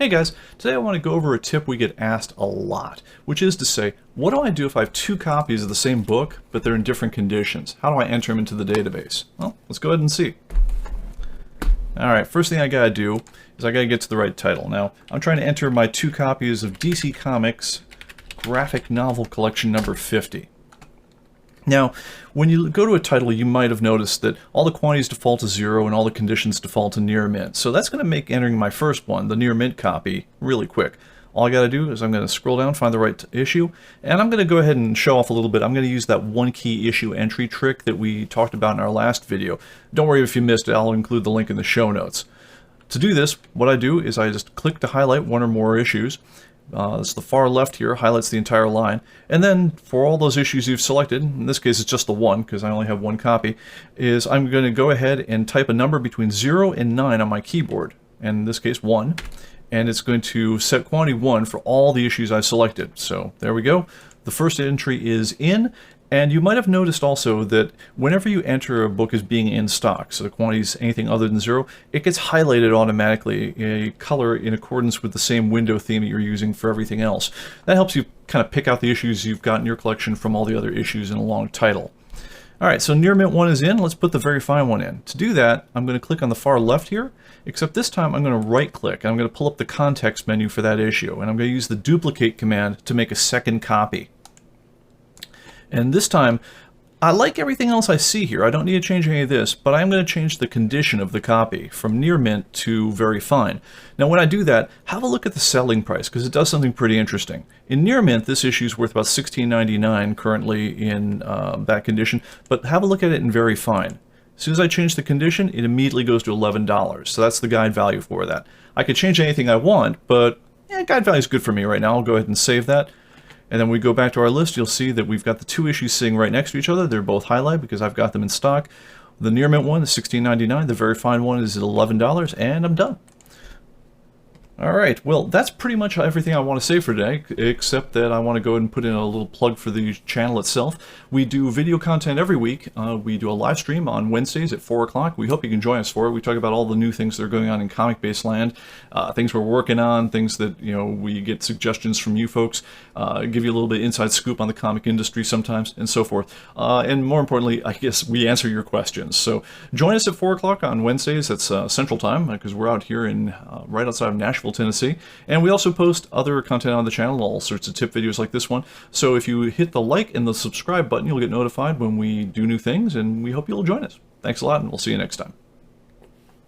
Hey guys, today I want to go over a tip we get asked a lot, which is to say, what do I do if I have two copies of the same book, but they're in different conditions? How do I enter them into the database? Well, let's go ahead and see. Alright, first thing I gotta do is I gotta get to the right title. Now, I'm trying to enter my two copies of DC Comics Graphic Novel Collection number 50. Now, when you go to a title, you might have noticed that all the quantities default to 0 and all the conditions default to near mint. So that's going to make entering my first one, the near mint copy, really quick. All I got to do is I'm going to scroll down, find the right issue, and I'm going to go ahead and show off a little bit. I'm going to use that one key issue entry trick that we talked about in our last video. Don't worry if you missed it, I'll include the link in the show notes. To do this, what I do is I just click to highlight one or more issues. It's the far left here, highlights the entire line. And then for all those issues you've selected, in this case it's just the one because I only have one copy, is I'm going to go ahead and type a number between 0 and 9 on my keyboard. And in this case 1. And it's going to set quantity 1 for all the issues I selected. So there we go. The first entry is in. And you might have noticed also that whenever you enter a book as being in stock, so the quantity is anything other than 0, it gets highlighted automatically a color in accordance with the same window theme that you're using for everything else. That helps you kind of pick out the issues you've got in your collection from all the other issues in a long title. Alright, so near mint 1 is in. Let's put the very fine one in. To do that, I'm going to click on the far left here, except this time I'm going to right click and I'm going to pull up the context menu for that issue, and I'm going to use the duplicate command to make a second copy. And this time, I like everything else I see here. I don't need to change any of this, but I'm going to change the condition of the copy from near mint to very fine. Now when I do that, have a look at the selling price because it does something pretty interesting. In near mint, this issue is worth about $16.99 currently in that condition, but have a look at it in very fine. As soon as I change the condition, it immediately goes to $11. So that's the guide value for that. I could change anything I want, but guide value is good for me right now. I'll go ahead and save that. And then when we go back to our list, you'll see that we've got the two issues sitting right next to each other. They're both highlighted because I've got them in stock. The near mint one is $16.99. The very fine one is at $11, and I'm done. Alright, well, that's pretty much everything I want to say for today, except that I want to go ahead and put in a little plug for the channel itself. We do video content every week. We do a live stream on Wednesdays at 4 o'clock. We hope you can join us for it. We talk about all the new things that are going on in ComicBase land, things we're working on, things that, we get suggestions from you folks, give you a little bit of inside scoop on the comic industry sometimes, and so forth. And more importantly, I guess we answer your questions. So join us at 4 o'clock on Wednesdays. That's Central Time, because we're out here in right outside of Nashville, Tennessee, and we also post other content on the channel, all sorts of tip videos like this one. So if you hit the like and the subscribe button, you'll get notified when we do new things, and we hope you'll join us. Thanks a lot, and we'll see you next time.